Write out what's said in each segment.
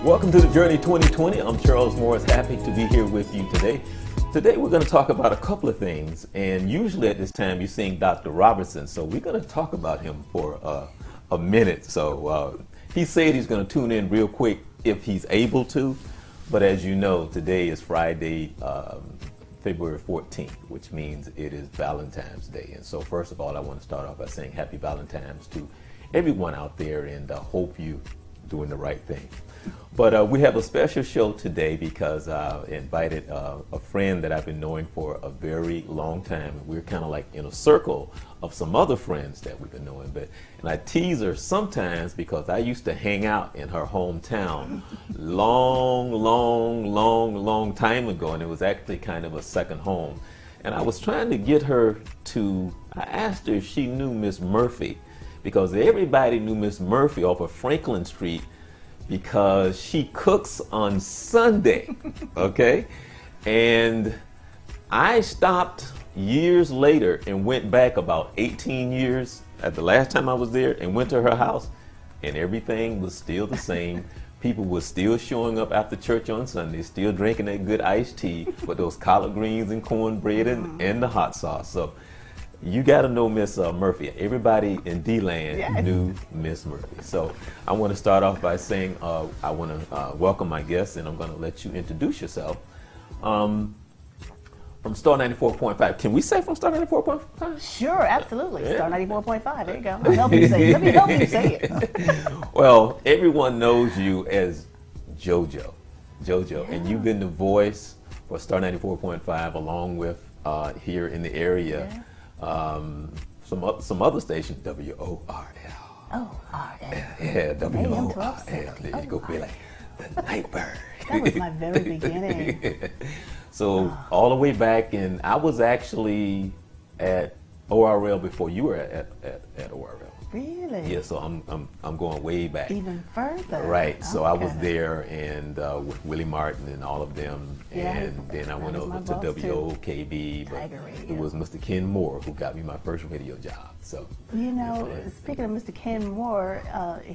Welcome to the Journey 2020. I'm Charles Morris, happy to be here with you today. Today we're going to talk about a couple of things, and usually at this time you're seeing Dr. Robertson, so we're going to talk about him for a minute. So he said he's going to tune in real quick if he's able to, but as you know, today is Friday, February 14th, which means it is Valentine's Day. And so first of all, I want to start off by saying happy Valentine's to everyone out there, and hope you doing the right thing. But we have a special show today because I invited a friend that I've been knowing for a very long time. We're kind of like in a circle of some other friends that we've been knowing. And I tease her sometimes because I used to hang out in her hometown long time ago, and it was actually kind of a second home. And I was trying to get her to, I asked her if she knew Miss Murphy, because everybody knew Miss Murphy off of Franklin Street because she cooks on Sunday, okay? And I stopped years later and went back about 18 years at the last time I was there and went to her house, and everything was still the same. People were still showing up after church on Sunday, still drinking that good iced tea with those collard greens and cornbread and the hot sauce. So you got to know Miss Murphy. Everybody in D-Land knew Miss Murphy. So I want to start off by saying I want to welcome my guests, and I'm going to let you introduce yourself. From Star 94.5. Can we say from Star 94.5? Sure, absolutely. Yeah. Star 94.5. There you go. I'll help you say it. Let me help you say it. Well, everyone knows you as JoJo. JoJo. Yeah. And you've been the voice for Star 94.5 along with here in the area. Yeah. Some other stations, WORL. Oh, RL. Yeah, WORL. There you go, be like the Nightbird. That was my very beginning. So all the way back, and I was actually at ORL before you were at ORL. Really? Yeah, so I'm going way back. Even further. Right. Okay. So I was there and with Willie Martin and all of them, and then I went over to WOKB, but it was Mr. Ken Moore who got me my first radio job. So you know, speaking of Mr. Ken Moore,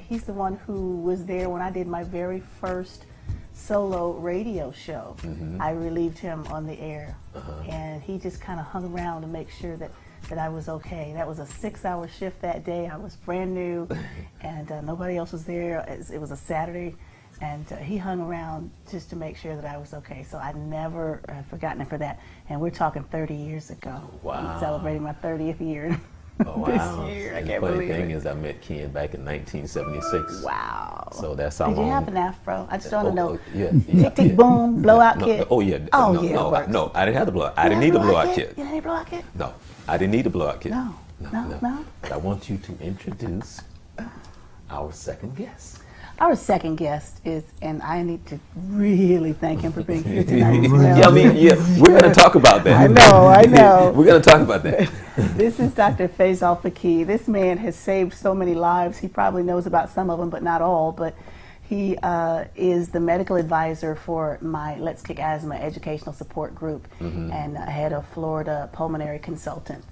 he's the one who was there when I did my very first solo radio show. Mm-hmm. I relieved him on the air, and he just kind of hung around to make sure that I was okay. That was a 6-hour shift that day. I was brand new, and nobody else was there. It was a Saturday, and he hung around just to make sure that I was okay. So I never forgotten him for that. And we're talking 30 years ago. Wow. I'm celebrating my 30th year. Oh, wow. This year. I and can't the funny believe thing it. is I met Ken back in 1976. Wow. So that's how Did long. you have an afro? I just want to know. Yeah. Tick, boom, blowout kit. Oh, yeah. No, I didn't have the blowout. I didn't need the blowout kit. You didn't need a blowout kit? No, I didn't need the blowout kit. No. But I want you to introduce our second guest. Our second guest is, and I need to really thank him for being here tonight as well. We're going to talk about that. I know. We're going to talk about that. This is Dr. Faisal Faqih. This man has saved so many lives. He probably knows about some of them, but not all. But he is the medical advisor for my Let's Kick Asthma educational support group, and head of Florida Pulmonary Consultants.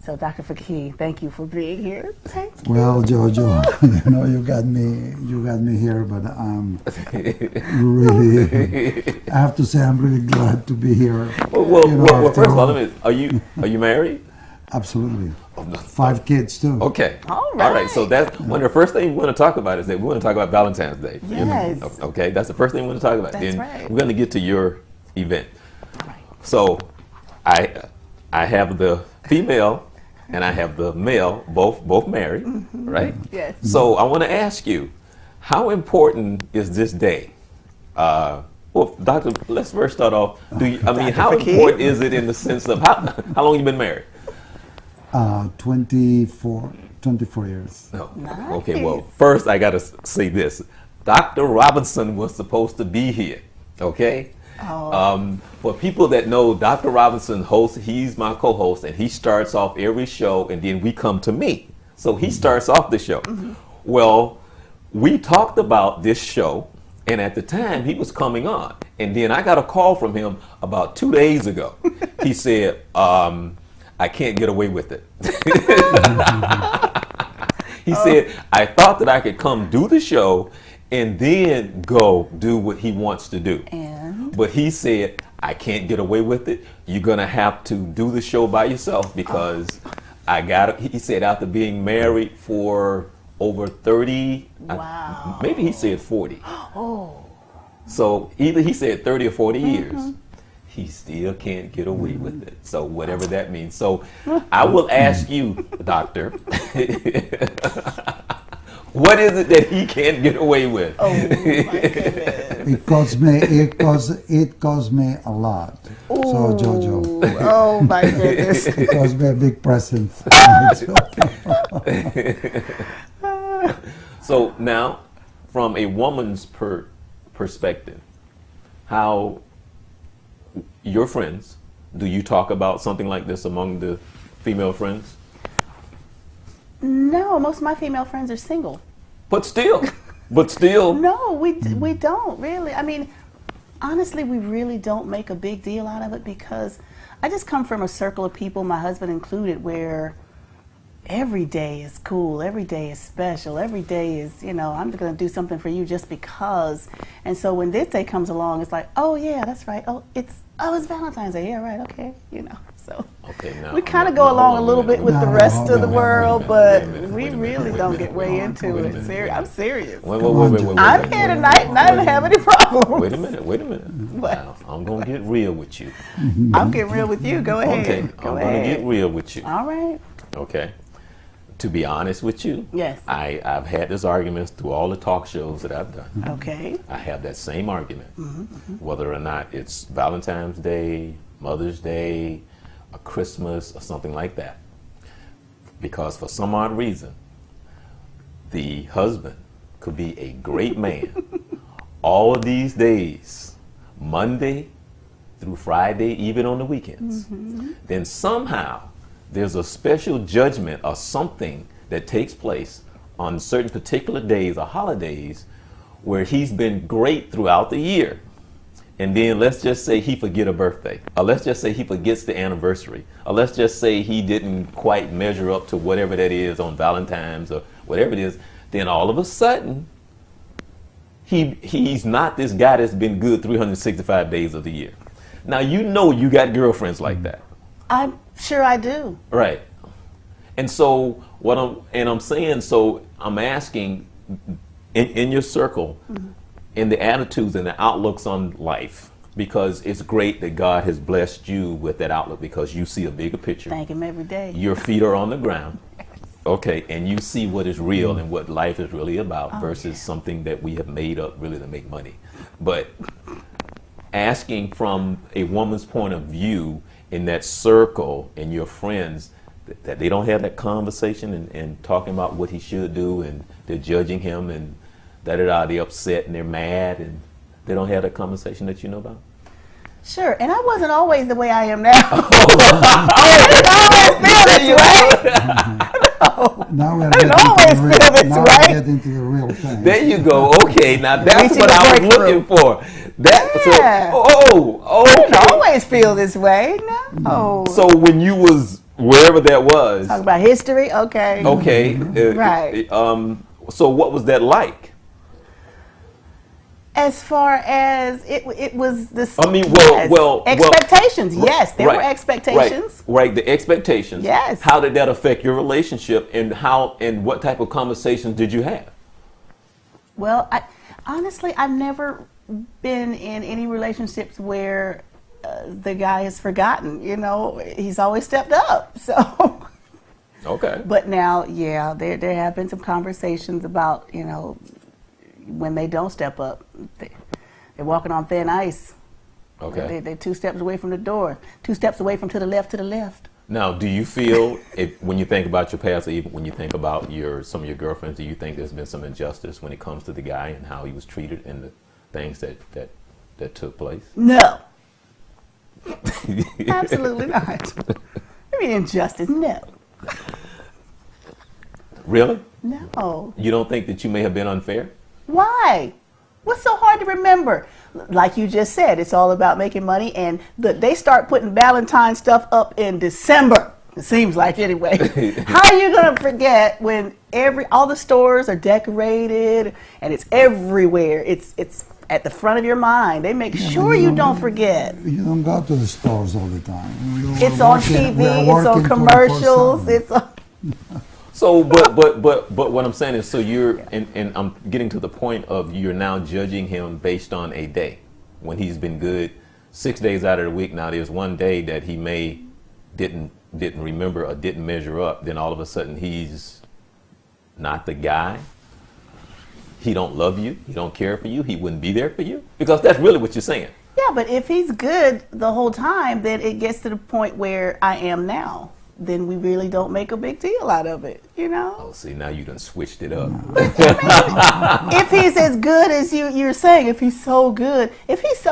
So, Dr. Faqih, thank you for being here. Well, Jojo, you got me here, but really, I have to say, I'm really glad to be here. Well, first of all, are you married? Absolutely. 5 kids too. Okay. All right. So that's one of the first things we want to talk about is that we want to talk about Valentine's Day. Yes. Okay. That's the first thing we want to talk about. That's then right. we're going to get to your event. Right. So I have the female and I have the male, both married, right? Yes. So I want to ask you, how important is this day? Well, Doctor, let's first start off. How important is it in the sense of how long you been married? 24 years. No. Nice. Okay, well, first I got to say this. Dr. Robinson was supposed to be here, okay? Oh. For people that know, Dr. Robinson hosts, he's my co-host, and he starts off every show, and then we come to me. So he starts off the show. Well, we talked about this show, and at the time, he was coming on. And then I got a call from him about 2 days ago. He said, I can't get away with it. He said, I thought that I could come do the show and then go do what he wants to do. And But he said, I can't get away with it. You're going to have to do the show by yourself because I got it. He said after being married for over 30, wow. maybe he said 40. Oh. So either he said 30 or 40 years, he still can't get away with it. So whatever that means. So I will ask you, doctor, what is it that he can't get away with? Oh my goodness. It costs me a lot. So Jojo, Oh my goodness. it cost me a big present. So now, from a woman's perspective, how your friends, do you talk about something like this among the female friends? No, most of my female friends are single. But still. No, we don't really. I mean, honestly, we really don't make a big deal out of it because I just come from a circle of people, my husband included, where every day is cool, every day is special, every day is, you know, I'm going to do something for you just because. And so when this day comes along, it's like, oh yeah, that's right. Oh, it's Valentine's Day. Yeah, right. Okay, you know. So okay, now, we kind of go along a little bit with the rest of the world, but we really don't get way into it. I'm serious. Wait, I'm here tonight and I don't have any problems. Wait a minute. What? Now, I'm going to get real with you. I'm getting real with you. Go ahead. Okay, I'm going to get real with you. All right. Okay. To be honest with you, Yes. I've had this argument through all the talk shows that I've done. Okay. I have that same argument, whether or not it's Valentine's Day, Mother's Day, or Christmas, or something like that. Because for some odd reason, the husband could be a great man all of these days, Monday through Friday, even on the weekends. Then somehow there's a special judgment or something that takes place on certain particular days or holidays where he's been great throughout the year. And then let's just say he forget a birthday, or let's just say he forgets the anniversary, or let's just say he didn't quite measure up to whatever that is on Valentine's or whatever it is. Then all of a sudden, he's not this guy that's been good 365 days of the year. Now you know you got girlfriends like that. I'm sure I do. Right. And so I'm saying, so I'm asking in your circle, in the attitudes and the outlooks on life, because it's great that God has blessed you with that outlook because you see a bigger picture. Thank him every day. Your feet are on the ground. Okay, and you see what is real and what life is really about versus something that we have made up really to make money. But asking from a woman's point of view in that circle and your friends, that they don't have that conversation and talking about what he should do, and they're judging him and they're upset and they're mad, and they don't have that conversation that you know about? Sure, and I wasn't always the way I am now. I didn't always feel this way. Now we're getting to the real thing. There you go. Okay, now that's Reaching what a I was breakthrough. looking for. Yeah. Okay. I didn't always feel this way. No. So when you was wherever that was, Talk about history. Okay. okay, Right. So what was that like? As far as it was the I mean, expectations. Yes, there were expectations. Right, the expectations. Yes. How did that affect your relationship, and what type of conversations did you have? Well, honestly, I've never been in any relationships where the guy is forgotten. You know, he's always stepped up. So. Okay. But now, yeah, there have been some conversations about, you know, when they don't step up, they're walking on thin ice. Okay. They're 2 steps away from the door, 2 steps away from to the left. Now, do you feel, when you think about your past, or even when you think about some of your girlfriends, do you think there's been some injustice when it comes to the guy and how he was treated and the things that took place? No. Absolutely not. I mean, injustice, no. Really? No. You don't think that you may have been unfair? Why? What's so hard to remember? Like you just said, it's all about making money, and they start putting Valentine stuff up in December. It seems like anyway. How are you gonna forget when all the stores are decorated and it's everywhere? It's at the front of your mind. They make sure you don't forget. You don't go to the stores all the time. It's on TV. It's on commercials. It's on. So, but what I'm saying is, so you're, and I'm getting to the point of you're now judging him based on a day when he's been good 6 days out of the week. Now there's one day that he didn't remember or didn't measure up. Then all of a sudden he's not the guy. He don't love you. He don't care for you. He wouldn't be there for you, because that's really what you're saying. Yeah, but if he's good the whole time, then it gets to the point where I am now. Then we really don't make a big deal out of it, you know? Oh, see, now you done switched it up. If he's as good as you're saying, if he's so good, he's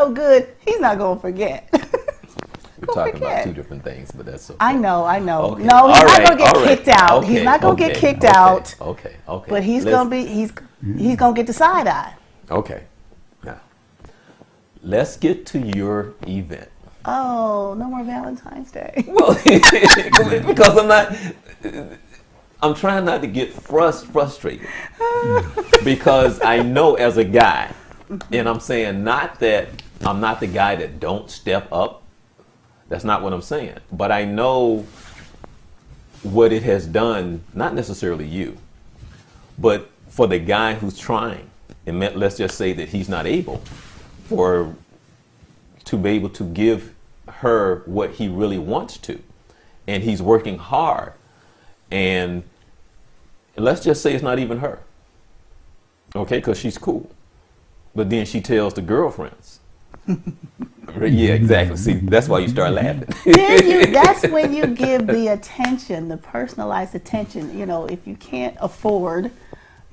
not going to forget. We're talking about two different things, but that's okay. I know. Okay. No, he's not going to get kicked out. Okay. He's not going to get kicked out. Okay. But he's going to get the side eye. Okay. Now, let's get to your event. Oh, no more Valentine's Day. Well, because I'm trying not to get frustrated, because I know as a guy, and I'm saying not that I'm not the guy that don't step up. That's not what I'm saying. But I know what it has done, not necessarily you, but for the guy who's trying, and let's just say that he's not able to be able to give her what he really wants to, and he's working hard, and let's just say it's not even her, okay, because she's cool, but then she tells the girlfriends. Yeah, exactly. See, that's why you start laughing. That's when you give the attention, the personalized attention. You know, if you can't afford,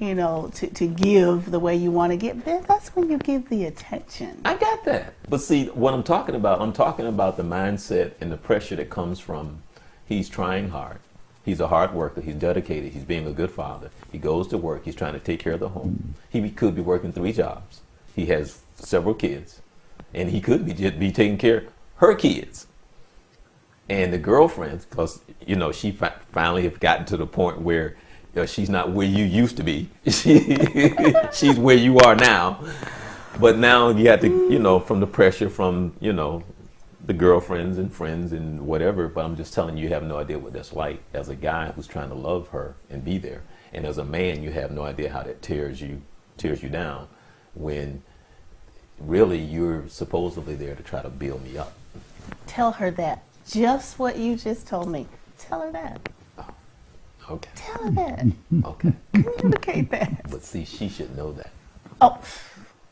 to give the way you want to give, then that's when you give the attention. I got that. But see, what I'm talking about the mindset and the pressure that comes from he's trying hard. He's a hard worker. He's dedicated. He's being a good father. He goes to work. He's trying to take care of the home. He could be working 3 jobs. He has several kids. And he could be taking care of her kids. And the girlfriends, because, she finally have gotten to the point where she's not where you used to be. She's where you are now. But now you have to, from the pressure from, the girlfriends and friends and whatever. But I'm just telling you, you have no idea what that's like as a guy who's trying to love her and be there. And as a man, you have no idea how that tears you down when really you're supposedly there to try to build me up. Tell her that. Just what you just told me. Tell her that. Oh, okay. Tell her that. Okay. Communicate that. But see, she should know that. Oh.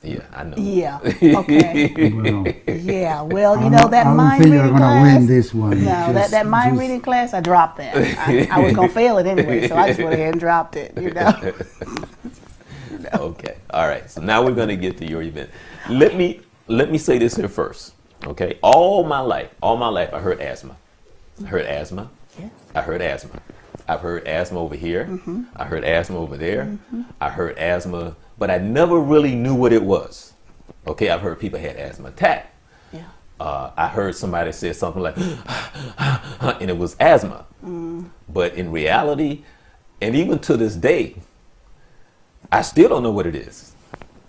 Yeah, I know. Yeah. Okay. Well, yeah. Well, I that don't mind think reading you're class. gonna win this one. No, that mind reading class, I dropped that. I was gonna fail it anyway, so I just went ahead and dropped it. Okay. All right. So now we're going to get to your event. Let me say this here first. Okay. All my life, I heard asthma. I heard asthma. Yeah. I heard asthma. I've heard asthma over here. Mm-hmm. I heard asthma over there. Mm-hmm. I heard asthma, but I never really knew what it was. Okay. I've heard people had asthma attack. Yeah. I heard somebody say something like, and it was asthma. Mm. But in reality, and even to this day, I still don't know what it is.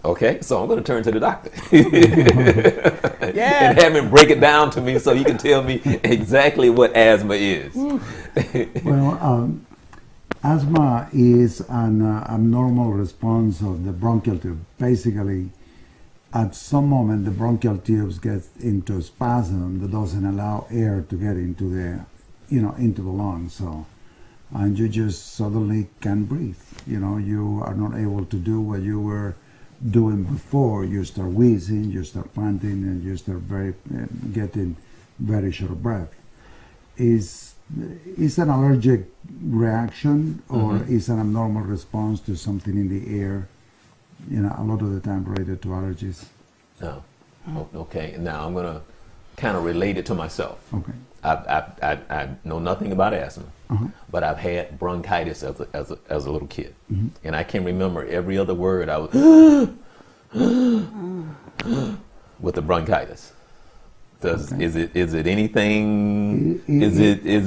Okay, so I'm going to turn to the doctor and have him break it down to me so he can tell me exactly what asthma is. Well, asthma is an abnormal response of the bronchial tube. Basically, at some moment, the bronchial tubes get into spasm that doesn't allow air to get into the lungs. So. And you just suddenly can't breathe. You are not able to do what you were doing before. You start wheezing, you start panting, and you start getting very short breath. Is an allergic reaction, or is an abnormal response to something in the air? A lot of the time related to allergies. No. Okay. Now I'm going to kind of relate it to myself. Okay. I know nothing about asthma, but I've had bronchitis as a little kid, and I can remember every other word I was with the bronchitis. Is it anything? Is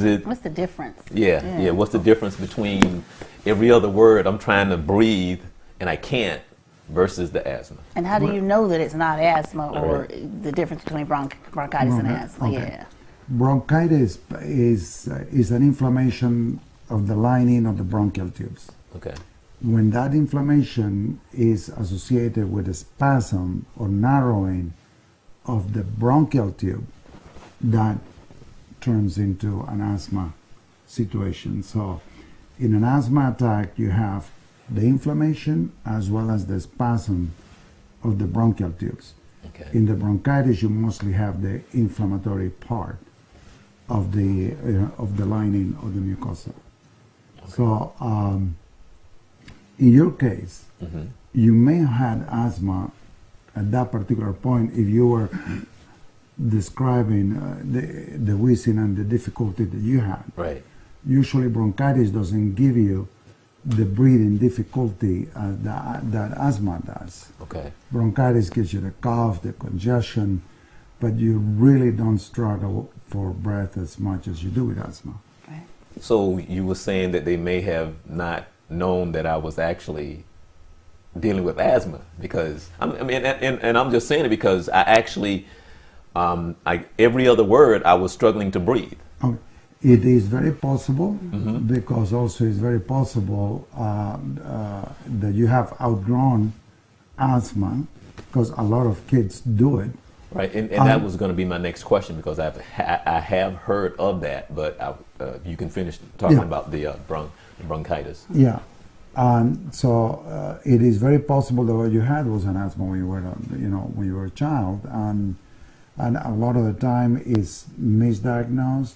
it? What's the difference? Yeah. What's the difference between every other word I'm trying to breathe and I can't versus the asthma? And how do you know that it's not asthma or the difference between bronchitis and asthma? Okay. Yeah. Bronchitis is an inflammation of the lining of the bronchial tubes. Okay. When that inflammation is associated with a spasm or narrowing of the bronchial tube, that turns into an asthma situation. So in an asthma attack, you have the inflammation as well as the spasm of the bronchial tubes. Okay. In the bronchitis, you mostly have the inflammatory part of the lining of the mucosa. Okay. So in your case, you may have had asthma at that particular point if you were describing the wheezing and the difficulty that you had. Right. Usually bronchitis doesn't give you the breathing difficulty that asthma does. Okay. Bronchitis gives you the cough, the congestion, but you really don't struggle for breath as much as you do with asthma. Right. So you were saying that they may have not known that I was actually dealing with asthma, because and I'm just saying it because I actually every other word I was struggling to breathe. It is very possible, because also it's very possible that you have outgrown asthma, because a lot of kids do it. Right, and that was going to be my next question, because I have heard of that, but you can finish talking about the bronchitis. Yeah, and so it is very possible that what you had was an asthma when you were a child, and a lot of the time is misdiagnosed,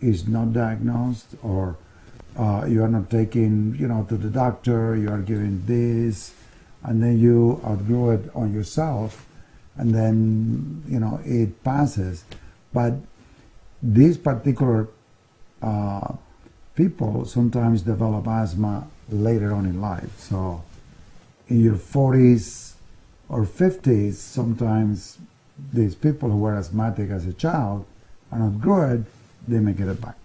is not diagnosed, or you are not taking to the doctor. You are given this, and then you outgrow it on yourself, and then it passes. But these particular people sometimes develop asthma later on in life. So in your 40s or 50s, sometimes these people who were asthmatic as a child and outgrow it, they may get it back.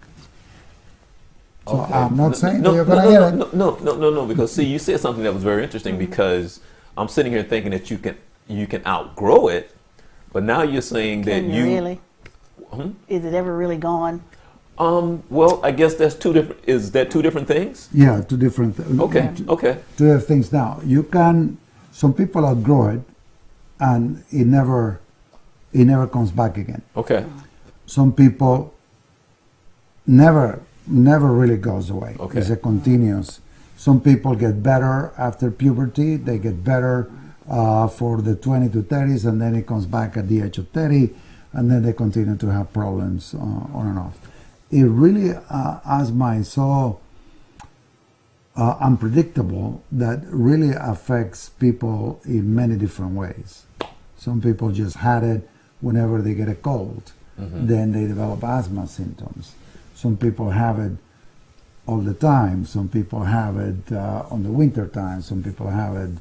So Okay. I'm not saying that you're going to get it. No, because see, you said something that was very interesting, because I'm sitting here thinking that you can outgrow it, but now you're saying that Can you really? Is it ever really gone? Well, I guess that's two different. Is that two different things? Yeah, two different. Okay. Okay. Two different things. Now you can. Some people outgrow it, and it never comes back again. Okay. Some people never really goes away. Okay. It's a continuous. Some people get better after puberty. They get better for the 20 to 30s, and then it comes back at the age of 30, and then they continue to have problems on and off. It really, asthma is so unpredictable that really affects people in many different ways. Some people just had it whenever they get a cold, then they develop asthma symptoms. Some people have it all the time. Some people have it on the winter time. Some people have it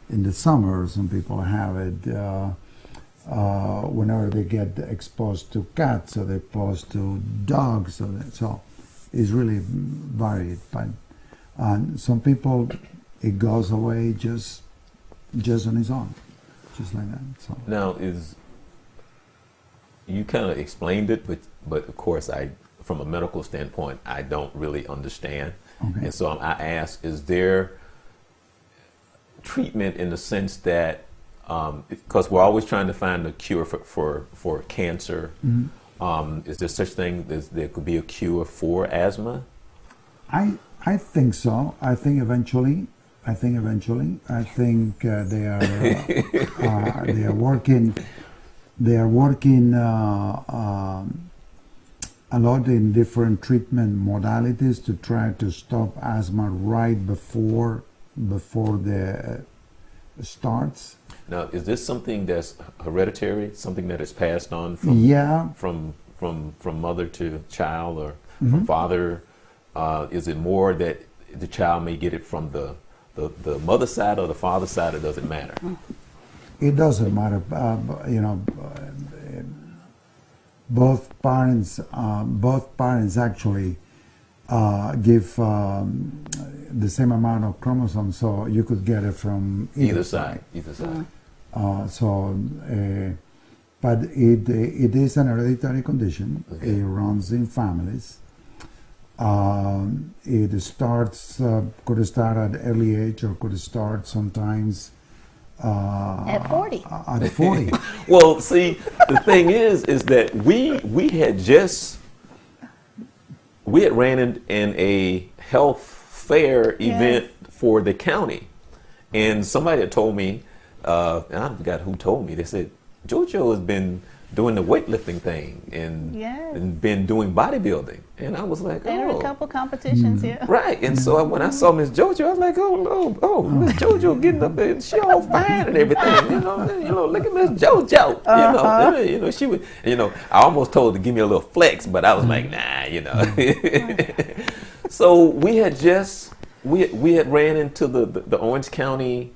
in the summer. Some people have it whenever they get exposed to cats or they're exposed to dogs. So it's really varied. But some people, it goes away just on its own, just like that. So now you kind of explained it, but of course from a medical standpoint, I don't really understand. Okay. And so I ask, is there treatment in the sense that, because we're always trying to find a cure for cancer, is there such thing as there could be a cure for asthma? I think so. I think eventually. I think they are working. They are working a lot in different treatment modalities to try to stop asthma right before the starts. Now, is this something that's hereditary, something that is passed on from mother to child, or from father? Is it more that the child may get it from the mother side or the father side, or does it matter? It doesn't matter. both parents actually give the same amount of chromosomes, so you could get it from either side. Either side. But it is an hereditary condition. Okay. It runs in families. It starts, could start at early age, or could start sometimes At 40. at 40. Well, see, the thing is that we had ran in a health fair event for the county, and somebody had told me, and I forgot who told me. They said JoJo has been doing the weightlifting thing and been doing bodybuilding, and I was like, There were oh, a couple competitions, yeah. right. And so when I saw Miss JoJo, I was like, oh, Miss JoJo getting up there, she all fine and everything, you know, look at Miss JoJo, you know, she would, I almost told her to give me a little flex, but I was like, nah, So we had ran into the Orange County,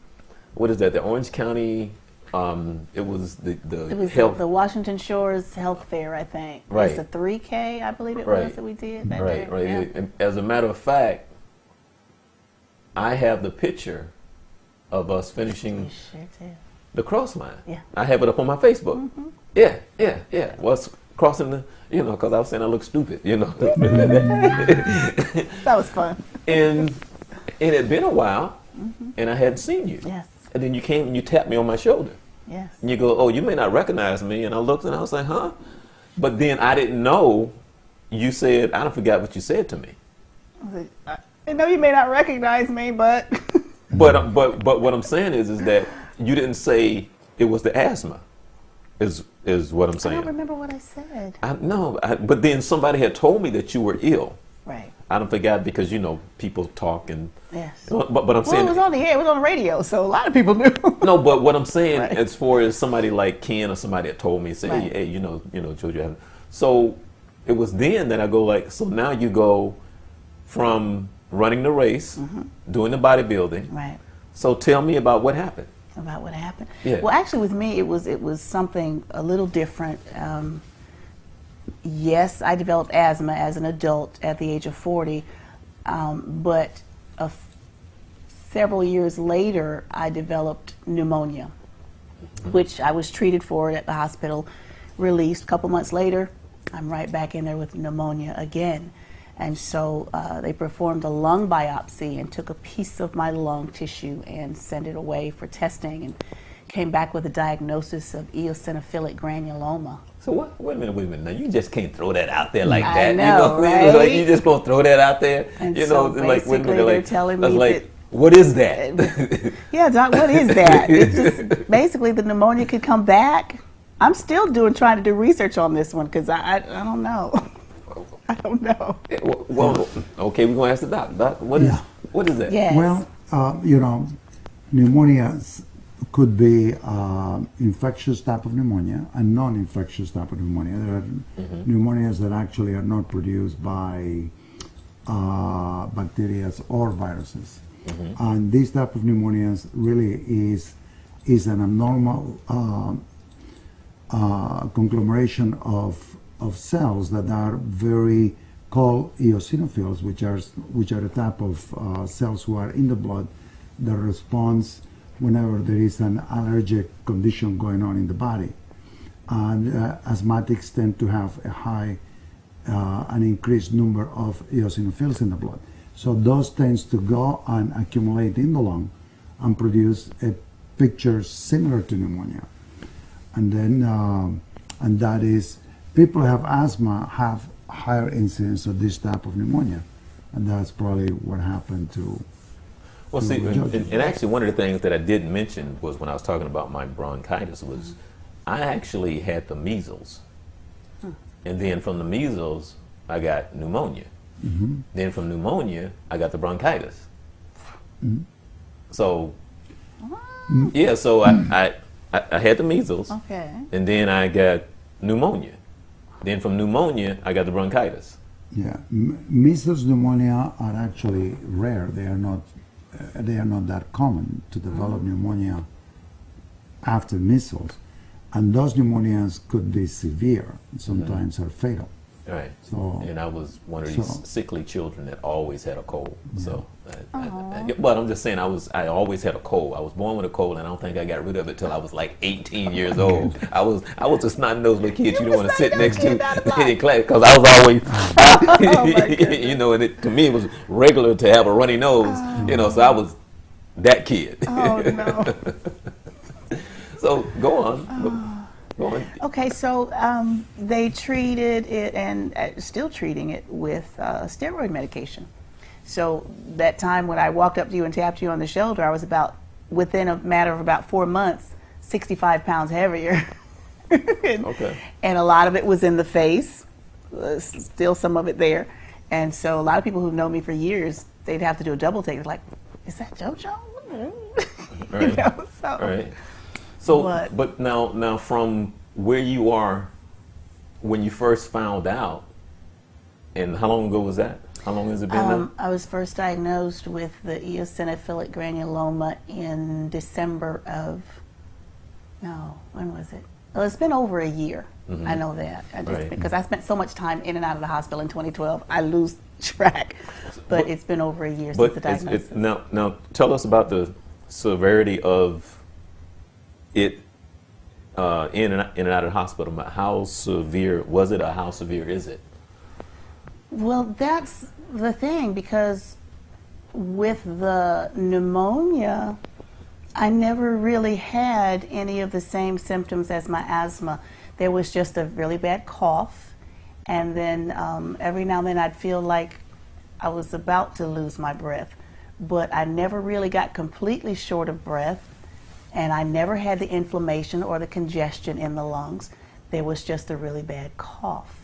what is that? The Orange County. It was the Washington Shores Health Fair, I think. Right. It's a 3K, I believe it was, that we did that day. Right. Yeah. And as a matter of fact, I have the picture of us finishing You sure do. the cross line. Yeah. I have it up on my Facebook. Mm-hmm. Yeah. Was crossing the, because I was saying I look stupid, That was fun. And it had been a while, and I hadn't seen you. Yes. And then you came and you tapped me on my shoulder. Yes. And you go, oh, you may not recognize me. And I looked and I was like, huh? But then I didn't know. You said, I don't forget what you said to me. I know you may not recognize me, but. But what I'm saying is that you didn't say it was the asthma. Is what I'm I saying. don't remember what I said. But then somebody had told me that you were ill. Right. I don't forget because people talk and. Yes. But I'm saying. Well, it was on the air. It was on the radio, so a lot of people knew. No, but what I'm saying, Right. as far as somebody like Ken or somebody had told me, say, Right. hey, JoJo. So it was then that I go like, so now you go from running the race, doing the bodybuilding. Right. So tell me about what happened. About what happened? Yeah. Well, actually, with me, it was something a little different. Yes, I developed asthma as an adult at the age of 40, but several years later, I developed pneumonia, which I was treated for at the hospital, released. A couple months later, I'm right back in there with pneumonia again. And so they performed a lung biopsy and took a piece of my lung tissue and sent it away for testing, and came back with a diagnosis of eosinophilic granuloma. So what? Wait a minute. Now you just can't throw that out there like I that. know, Like right? you just gonna throw that out there. And Wait so a minute, basically they're telling I was me like, that- what is that? Yeah, Doc, what is that? It's just basically the pneumonia could come back. I'm still trying to do research on this one because I don't know. I don't know. Well, okay, we're gonna ask the doc. Doc, what is that? Yes. Well, pneumonia could be infectious type of pneumonia and non-infectious type of pneumonia. There are pneumonias that actually are not produced by bacteria or viruses. And this type of pneumonias really is an abnormal conglomeration of cells that are very called eosinophils, which are a type of cells who are in the blood that responds whenever there is an allergic condition going on in the body. And asthmatics tend to have a high, an increased number of eosinophils in the blood. So those tends to go and accumulate in the lung and produce a picture similar to pneumonia. And then, and that is, people who have asthma have higher incidence of this type of pneumonia. And that's probably what happened to. Well, see, and actually one of the things that I didn't mention was when I was talking about my bronchitis was I actually had the measles. And then from the measles, I got pneumonia. Then from pneumonia, I got the bronchitis. So, yeah, so I had the measles. Okay. And then I got pneumonia. Then from pneumonia, I got the bronchitis. Yeah, measles pneumonia are actually rare. They are not that common to develop pneumonia after measles. and those pneumonias could be severe, sometimes are fatal. Right. So, and I was one of these sickly children that always had a cold. So, but I'm just saying, I always had a cold. I was born with a cold, and I don't think I got rid of it till I was like 18 years old. I was a snot-nosed little kid you don't want to sit next to in class, because I was always, you know, and to me it was regular to have a runny nose, you know, so I was that kid. Oh no. So go on. Okay, so they treated it and still treating it with steroid medication. So that time when I walked up to you and tapped you on the shoulder, I was within a matter of about 4 months, 65 pounds heavier. And a lot of it was in the face, still some of it there. And so a lot of people who've known me for years, they'd have to do a double take. They're like, is that JoJo? Right. You know, so. Right. So, but now from where you are, when you first found out, and how long ago was that? How long has it been now? I was first diagnosed with the eosinophilic granuloma in December of, when was it? Well, it's been over a year. I know that. Because I spent so much time in and out of the hospital in 2012, I lose track. But it's been over a year since the diagnosis. Now, tell us about the severity of it in and out of the hospital. How severe was it, or how severe is it? Well, that's the thing, because with the pneumonia, I never really had any of the same symptoms as my asthma. There was just a really bad cough, and then every now and then I'd feel like I was about to lose my breath, but I never really got completely short of breath, and I never had the inflammation or the congestion in the lungs. There was just a really bad cough.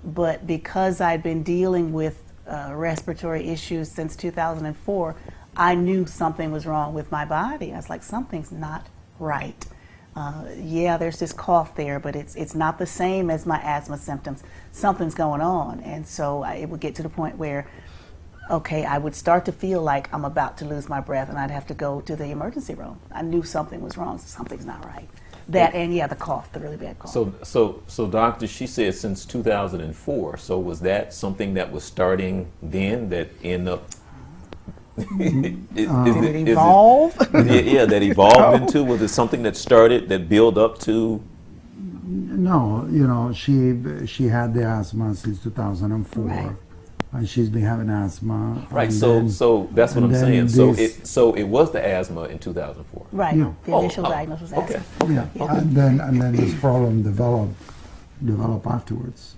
But because I'd been dealing with respiratory issues since 2004, I knew something was wrong with my body. I was like, something's not right. Yeah, there's this cough there, but it's not the same as my asthma symptoms. Something's going on. And so it would get to the point where, okay, I would start to feel like I'm about to lose my breath, and I'd have to go to the emergency room. I knew something was wrong, so something's not right. That and the cough, the really bad cough. So doctor, she said since 2004. So was that something that was starting then that ended up? Did it evolve? That evolved into. Was it something that started, that built up to? No, she had the asthma since 2004. Right. And she's been having asthma. Right. So that's what I'm saying. So it was the asthma in 2004. Right. Yeah. The initial diagnosis was asthma. Yeah. And then this problem developed afterwards.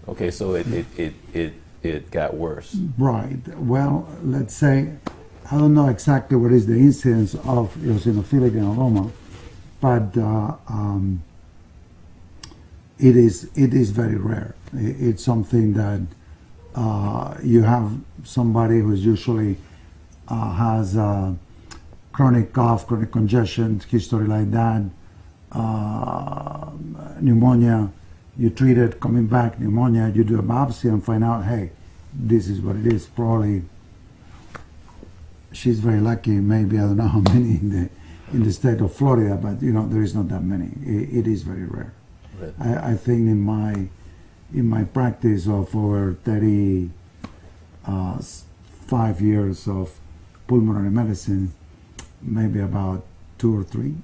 Okay. So it got worse. Right. Well, let's say, I don't know exactly what is the incidence of eosinophilic granuloma, but it is very rare. It's something that you have somebody who's usually has chronic cough, chronic congestion, history like that, pneumonia, you treat it, coming back, pneumonia, you do a biopsy and find out, hey, this is what it is. Probably she's very lucky, maybe, I don't know how many in the state of Florida, but there is not that many. It is very rare. Right. I think in my practice of over 35 years of pulmonary medicine, maybe about two or three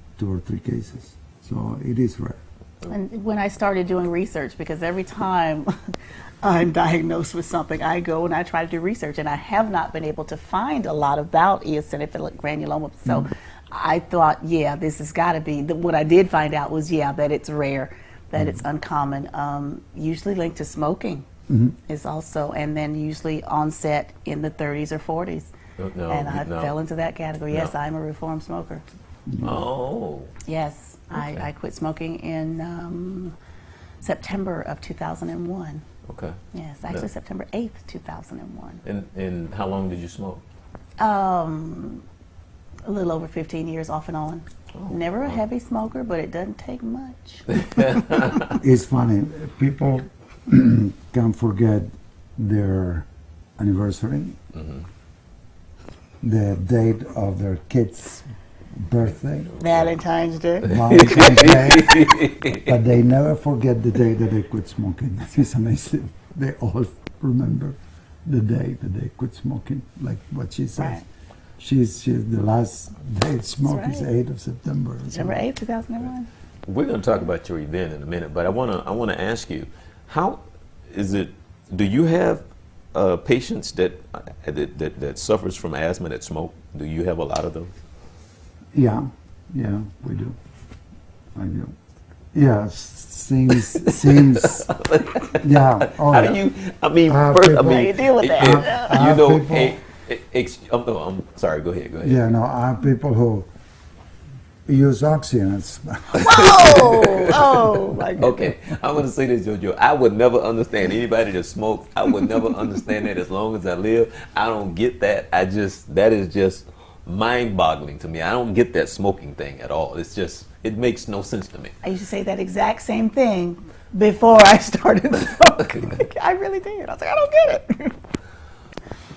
cases. So it is rare. And when I started doing research, because every time I'm diagnosed with something, I go and I try to do research, and I have not been able to find a lot about eosinophilic granuloma. So I thought, this has got to be. What I did find out was, that it's rare, that it's uncommon, usually linked to smoking is also, and then usually onset in the 30s or 40s. And I fell into that category. Yes, I'm a reformed smoker. Oh. Yes, okay. I quit smoking in September of 2001. Okay. Yes, actually September 8th, 2001. And how long did you smoke? A little over 15 years off and on. Never a heavy smoker, but it doesn't take much. It's funny. People can forget their anniversary, the date of their kids' birthday, Valentine's Day. Valentine's Day, but they never forget the day that they quit smoking. It's amazing. They all remember the day that they quit smoking, like what she says. Right. She's the last day smoke is right. 8th of September. or September something. 8th, 2001. We're going to talk about your event in a minute, but I want to ask you, how is it? Do you have patients that suffers from asthma that smoke? Do you have a lot of those? Yeah, we do. I do. Yeah, seems. Yeah. Oh, How yeah. do you? I mean, How first, I people- mean, you deal with that? you know, people- I'm sorry. Go ahead. Go ahead. Yeah, no, I have people who use oxygen. Whoa! Oh my God. Okay, I'm going to say this, JoJo. I would never understand anybody that smokes. I would never understand that as long as I live. I don't get that. That is just mind-boggling to me. I don't get that smoking thing at all. It makes no sense to me. I used to say that exact same thing before I started smoking. I really did. I was like, I don't get it.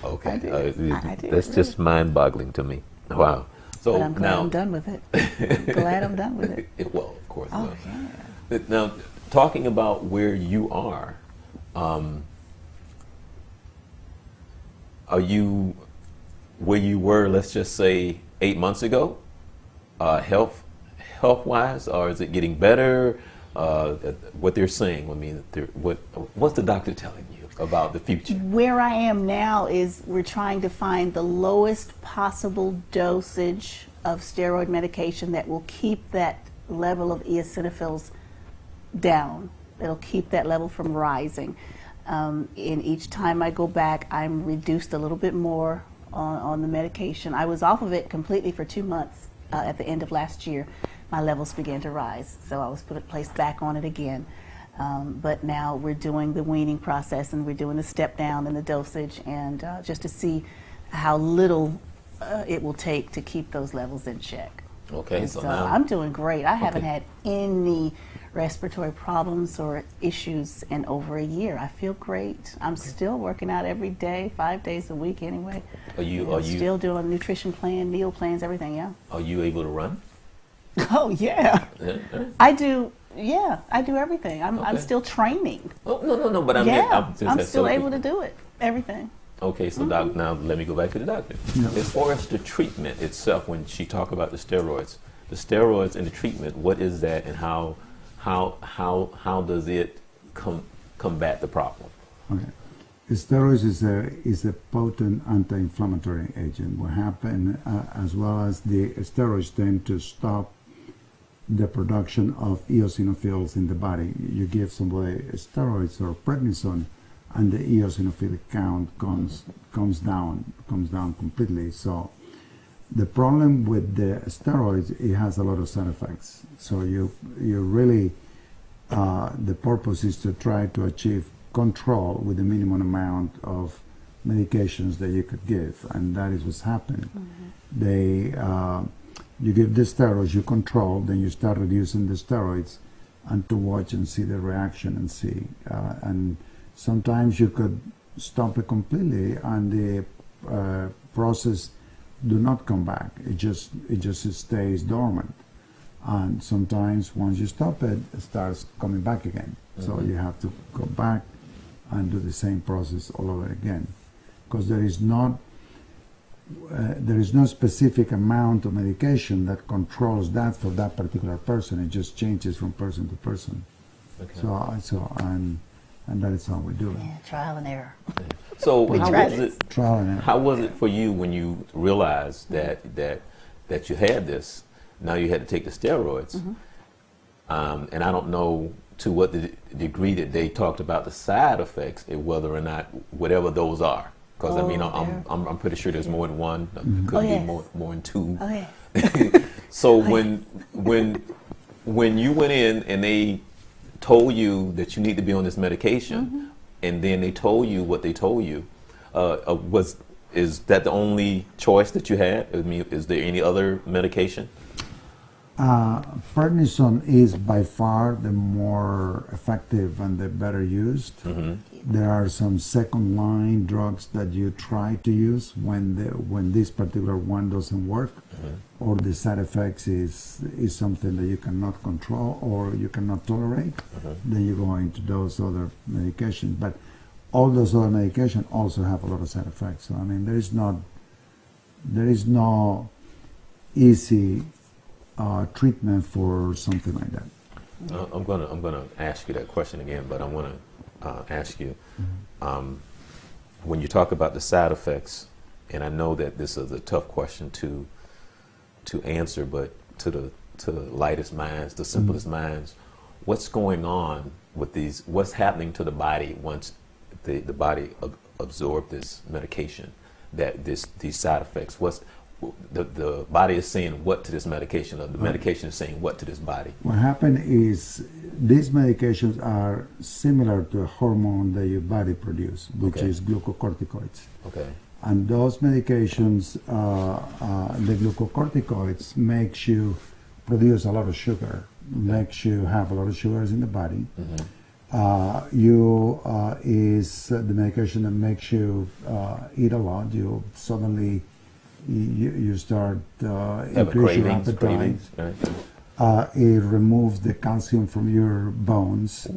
Okay, I do. I do, that's just mind-boggling to me. Wow. So But I'm glad now, I'm done with it. I'm glad I'm done with it. Well, of course. Oh, well. yeah. Now, talking about where you are you where you were, let's just say, 8 months ago, health-wise, or is it getting better? What they're saying, I mean, what's the doctor telling you about the future? Where I am now is we're trying to find the lowest possible dosage of steroid medication that will keep that level of eosinophils down. It'll keep that level from rising. And each time I go back, I'm reduced a little bit more on the medication. I was off of it completely for 2 months at the end of last year. My levels began to rise, so I was placed back on it again. But now we're doing the weaning process, and we're doing the step down in the dosage, and just to see how little it will take to keep those levels in check. Okay, And so so now I'm doing great. I haven't Okay. had any respiratory problems or issues in over a year. I feel great. I'm still working out every day, 5 days a week anyway. are you Still doing a nutrition plan, meal plans, everything, yeah. are you able to run? Oh, yeah. Yeah, yeah. I do, yeah, I do everything. I'm Okay. still training. Oh, no, but I mean, Yeah, just I'm that's still so- able to do it, everything. Okay, so doc, now let me go back to the doctor. Yeah. As far as the treatment itself, when she talked about the steroids and the treatment, what is that, and how does it combat the problem? Okay. Steroids is a potent anti-inflammatory agent. What happens, as well as the steroids tend to stop the production of eosinophils in the body. You give somebody steroids or prednisone, and the eosinophilic count comes down completely. So the problem with the steroids, it has a lot of side effects. So you really the purpose is to try to achieve control with the minimum amount of medications that you could give, and that is what's happening. They you give the steroids, you control, then you start reducing the steroids, and to watch and see the reaction and see. And sometimes you could stop it completely, and the process do not come back. It just stays dormant. And sometimes once you stop it, it starts coming back again. So you have to go back and do the same process all over again, because there is no specific amount of medication that controls that for that particular person. It just changes from person to person. Okay. And that is how we do it. Yeah, trial and error. So We how tried was it. it? Trial and error. How was it for you when you realized that you had this? Now you had to take the steroids, and I don't know to what degree that they talked about the side effects, and whether or not whatever those are. Because I mean, I'm pretty sure there's more than one. Could Oh, be yes. more than two. Okay. So when you went in and they told you that you need to be on this medication, and then they told you what they told you, is that the only choice that you had? I mean, is there any other medication? Prednisone is by far the more effective and the better used. There are some second line drugs that you try to use when this particular one doesn't work. or the side effects is something that you cannot control or you cannot tolerate, then you go into those other medications. But all those other medications also have a lot of side effects. So I mean, there is no easy treatment for something like that. I'm gonna ask you that question again, but I want to ask you, when you talk about the side effects, and I know that this is a tough question to answer, but to the lightest minds, the simplest minds, what's going on with these? What's happening to the body once the body absorbs this medication? That these side effects. What's the body is saying what to this medication, or the medication is saying what to this body? What happened is these medications are similar to a hormone that your body produces, which is glucocorticoids. Okay. And those medications, the glucocorticoids, makes you produce a lot of sugar, makes you have a lot of sugars in the body. Is the medication that makes you eat a lot. You suddenly you start increase your appetite. Cravings, right? It removes the calcium from your bones,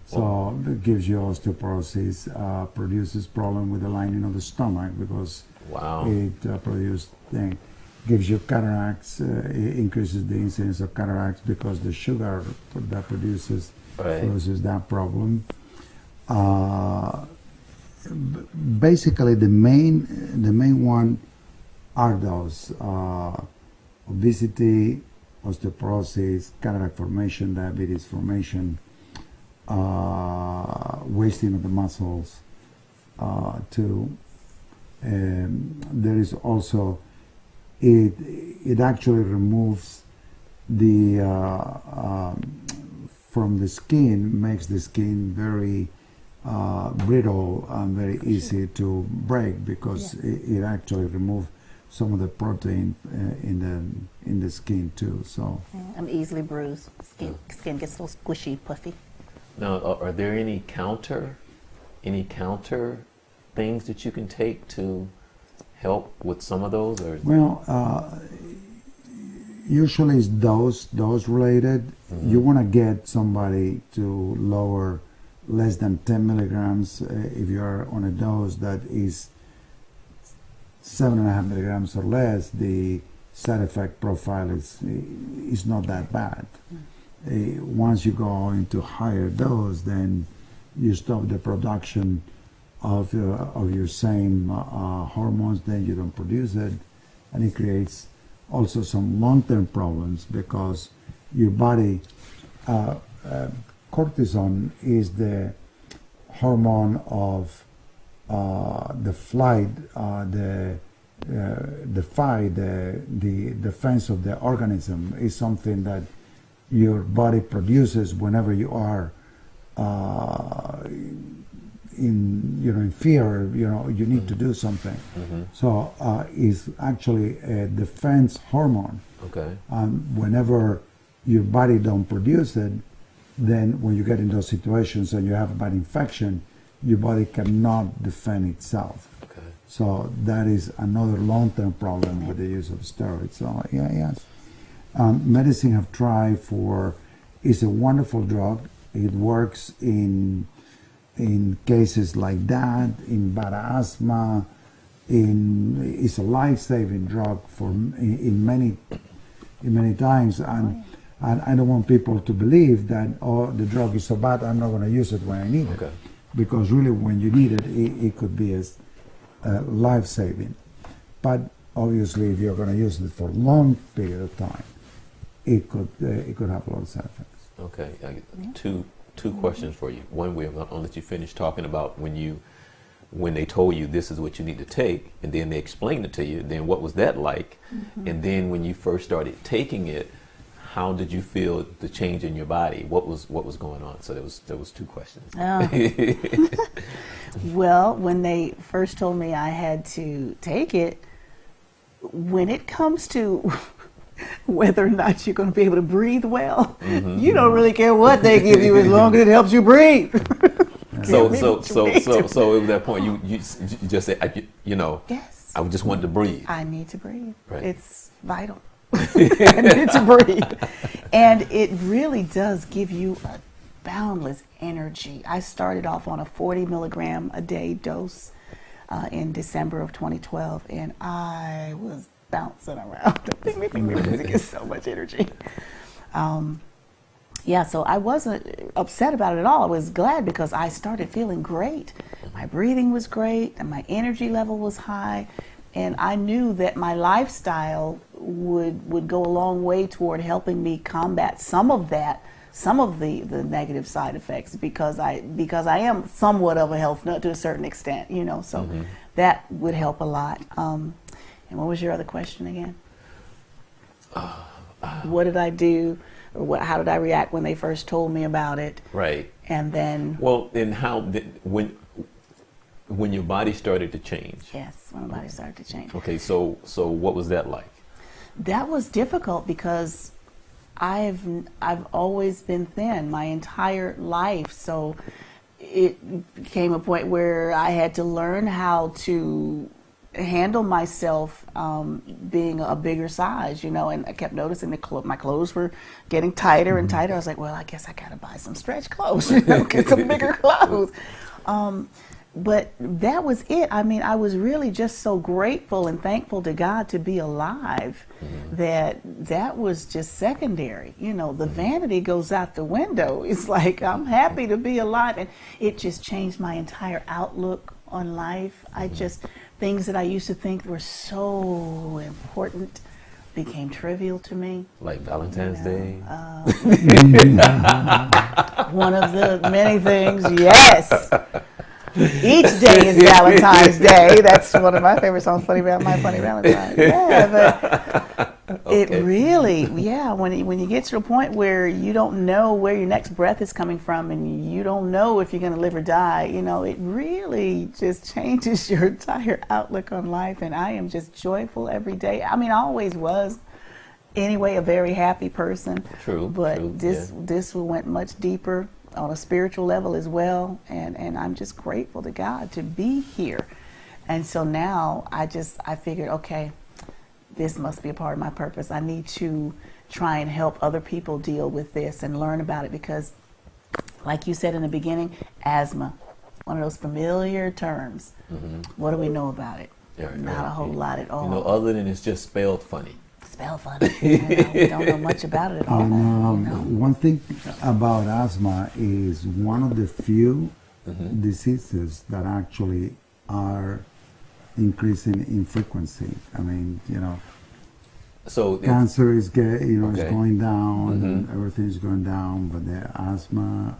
so it gives you osteoporosis. Produces problem with the lining of the stomach because it gives you cataracts. It increases the incidence of cataracts because the sugar that produces that problem. Basically, the main one are those obesity, osteoporosis, cataract formation, diabetes formation, wasting of the muscles too. There is also it actually removes the from the skin, makes the skin very brittle and very easy to break because it actually removes some of the protein in the skin too. So I'm easily bruised. Skin gets so squishy, puffy. Now, are there any counter things that you can take to help with some of those? Or usually it's dose related. You want to get somebody to lower less than 10 milligrams if you're on a dose that is 7.5 milligrams or less. The side effect profile is not that bad. Once you go into higher dose, then you stop the production of your same hormones. Then you don't produce it, and it creates also some long-term problems because your body cortisol is the hormone of the flight, the fight, the defense of the organism is something that your body produces whenever you are in fear. You need to do something. So it's actually a defense hormone. Okay. Whenever your body don't produce it, then when you get in those situations and you have a bad infection, your body cannot defend itself. Okay. So that is another long-term problem with the use of steroids. So yes. Medicine have tried it's a wonderful drug. It works in cases like that, in bad asthma, it's a life-saving drug in many times, and I don't want people to believe that the drug is so bad I'm not going to use it when I need it, because really when you need it, it could be life-saving. But obviously, if you're going to use it for a long period of time, it could have a lot of side effects. Okay, two questions for you. One, we're going to let you finish talking about when they told you this is what you need to take, and then they explained it to you. Then what was that like? And then when you first started taking it, how did you feel the change in your body? What was going on? So there was two questions. Well, when they first told me I had to take it, when it comes to whether or not you're going to be able to breathe well, you don't really care what they give you as long as it helps you breathe. So at that point you just said, Yes. I just wanted to breathe. I need to breathe. Right. It's vital. I need to breathe. And it really does give you a boundless energy. I started off on a 40 milligram a day dose in December of 2012, and I was bouncing around. It gets so much energy. Yeah, so I wasn't upset about it at all. I was glad because I started feeling great. My breathing was great, and my energy level was high, and I knew that my lifestyle would go a long way toward helping me combat some of the negative side effects, because I am somewhat of a health nut to a certain extent, you know. So that would help a lot. And what was your other question again? What did I do? Or how did I react when they first told me about it? Right. And then, well, and when your body started to change. yes, when my body started to change. Okay, so what was that like? That was difficult because I've always been thin my entire life. So it came a point where I had to learn how to handle myself being a bigger size, you know. And I kept noticing my clothes were getting tighter and tighter. I was like, well, I guess I gotta buy some stretch clothes, you know, get some bigger clothes. But that was it. I mean, I was really just so grateful and thankful to God to be alive that was just secondary. You know, the vanity goes out the window. It's like, I'm happy to be alive. And it just changed my entire outlook on life. Things that I used to think were so important became trivial to me. Like Valentine's Day? One of the many things, yes. Each day is Valentine's Day. That's one of my favorite songs, My Funny Valentine. Yeah, but it really, when you get to a point where you don't know where your next breath is coming from and you don't know if you're going to live or die, you know, it really just changes your entire outlook on life. And I am just joyful every day. I mean, I always was, anyway, a very happy person. True. But this went much deeper on a spiritual level as well, and I'm just grateful to God to be here. And so now I figured, okay, this must be a part of my purpose. I need to try and help other people deal with this and learn about it, because like you said in the beginning, asthma, one of those familiar terms. What do we know about it? Not a whole lot at all. You know, other than it's just spelled funny. Spell funny. We don't know much about it at all. One thing about asthma is one of the few diseases that actually are increasing in frequency. I mean, you know, so cancer is going down, and everything is going down, but the asthma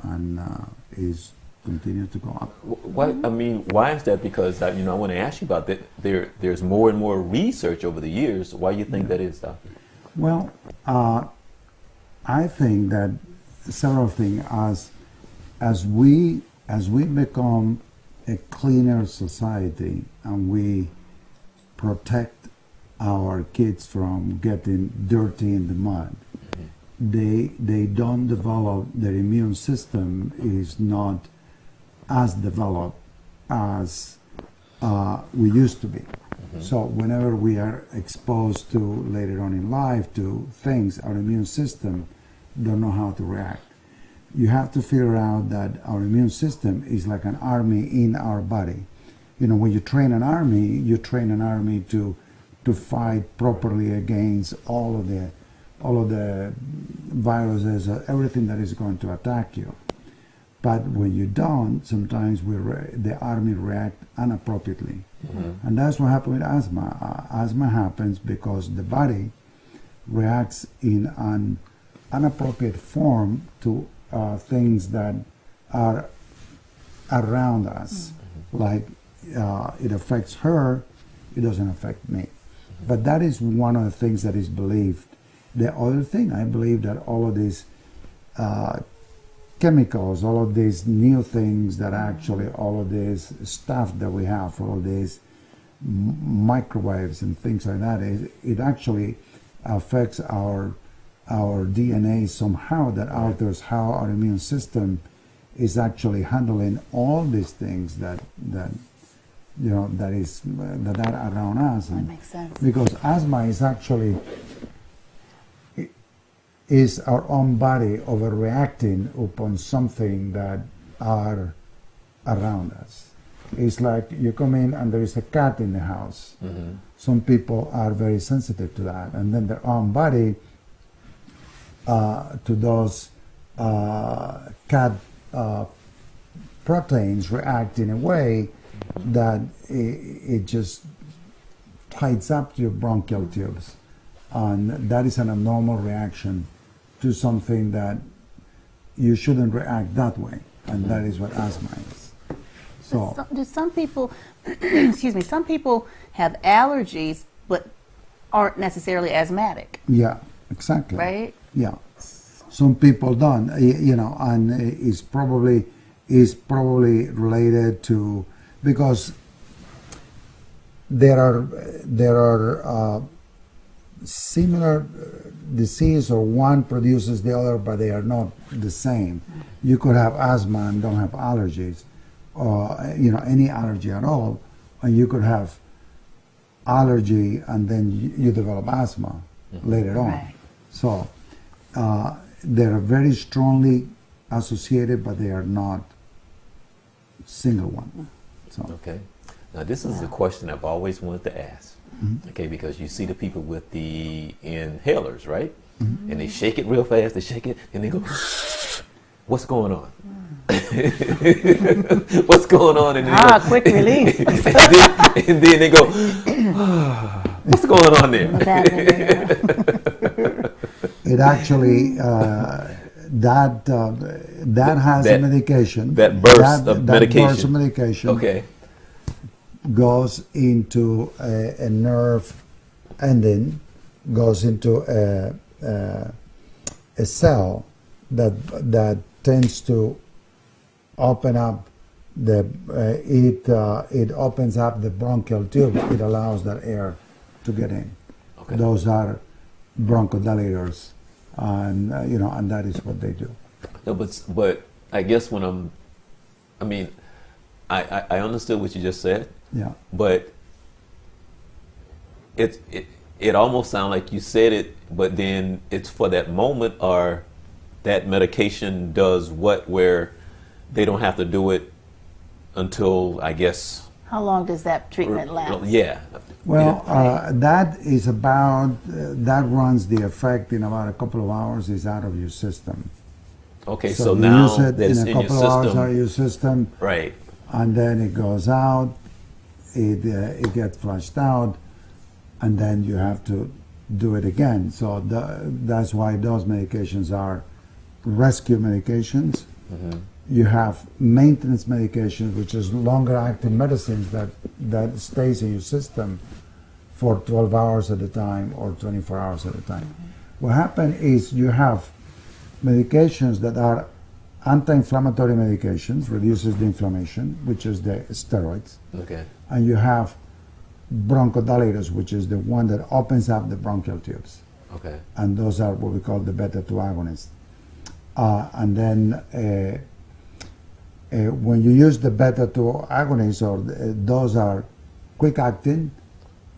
is continue to go up. Why is that? Because I want to ask you about that. There's more and more research over the years. Why do you think that is, Doctor? Well, I think that several things. As we become a cleaner society and we protect our kids from getting dirty in the mud, they don't develop, their immune system is not as developed as we used to be. So whenever we are exposed to later on in life to things, our immune system don't know how to react. You have to figure out that our immune system is like an army in our body. You know, when you train an army to fight properly against all of the viruses, everything that is going to attack you. But when you don't, sometimes the army react inappropriately. And that's what happened with asthma. Asthma happens because the body reacts in an inappropriate form to things that are around us. Like it affects her, it doesn't affect me. But that is one of the things that is believed. The other thing, I believe that all of these chemicals, all of these new things that actually, all of this stuff that we have, all of these microwaves and things like that, it actually affects our DNA somehow, that alters how our immune system is actually handling all these things that that are around us. That makes sense. Because asthma is actually is our own body overreacting upon something that are around us. It's like you come in and there is a cat in the house. Mm-hmm. Some people are very sensitive to that, and then their own body to those cat proteins react in a way that it just tightens up your bronchial tubes, and that is an abnormal reaction to something that you shouldn't react that way, and that is what asthma is. So, Do some people, excuse me, some people have allergies but aren't necessarily asthmatic, yeah, exactly. right? Yeah, some people don't, and it's probably related to, because there are similar disease, or one produces the other, but they are not the same. You could have asthma and don't have allergies, or any allergy at all, and you could have allergy and then you develop asthma later on. Right. So they are very strongly associated, but they are not single one. So Okay. Now this is a question I've always wanted to ask. Okay, because you see the people with the inhalers, right? And they shake it real fast, they shake it, and they go, what's going on? What's going on? And then they go, Quick relief. and then they go, what's going on there? What's happening there? it actually that has a medication. That burst of medication. That burst of medication Okay. goes into a nerve ending, goes into a cell that tends to open up it opens up the bronchial tube. It allows that air to get in. Okay. Those are bronchodilators, and and that is what they do. No, but I guess I understood what you just said, Yeah. but it almost sounded like you said it, but then it's for that moment, or that medication does what, where they don't have to do it until, I guess. How long does that treatment last? Yeah. Well, that is about that runs the effect in about a couple of hours. Is out of your system. Okay, So so you now use it that it's in a in your couple of hours out of system, your system, right? and then it goes out. It gets flushed out, and then you have to do it again. So that's why those medications are rescue medications. You have maintenance medications, which is longer acting medicines that stays in your system for 12 hours at a time or 24 hours at a time. What happens is you have medications that are anti-inflammatory medications, reduces the inflammation, which is the steroids. Okay. And you have bronchodilators, which is the one that opens up the bronchial tubes. Okay. And those are what we call the beta-2 agonists. And then when you use the beta-2 agonists, those are quick acting,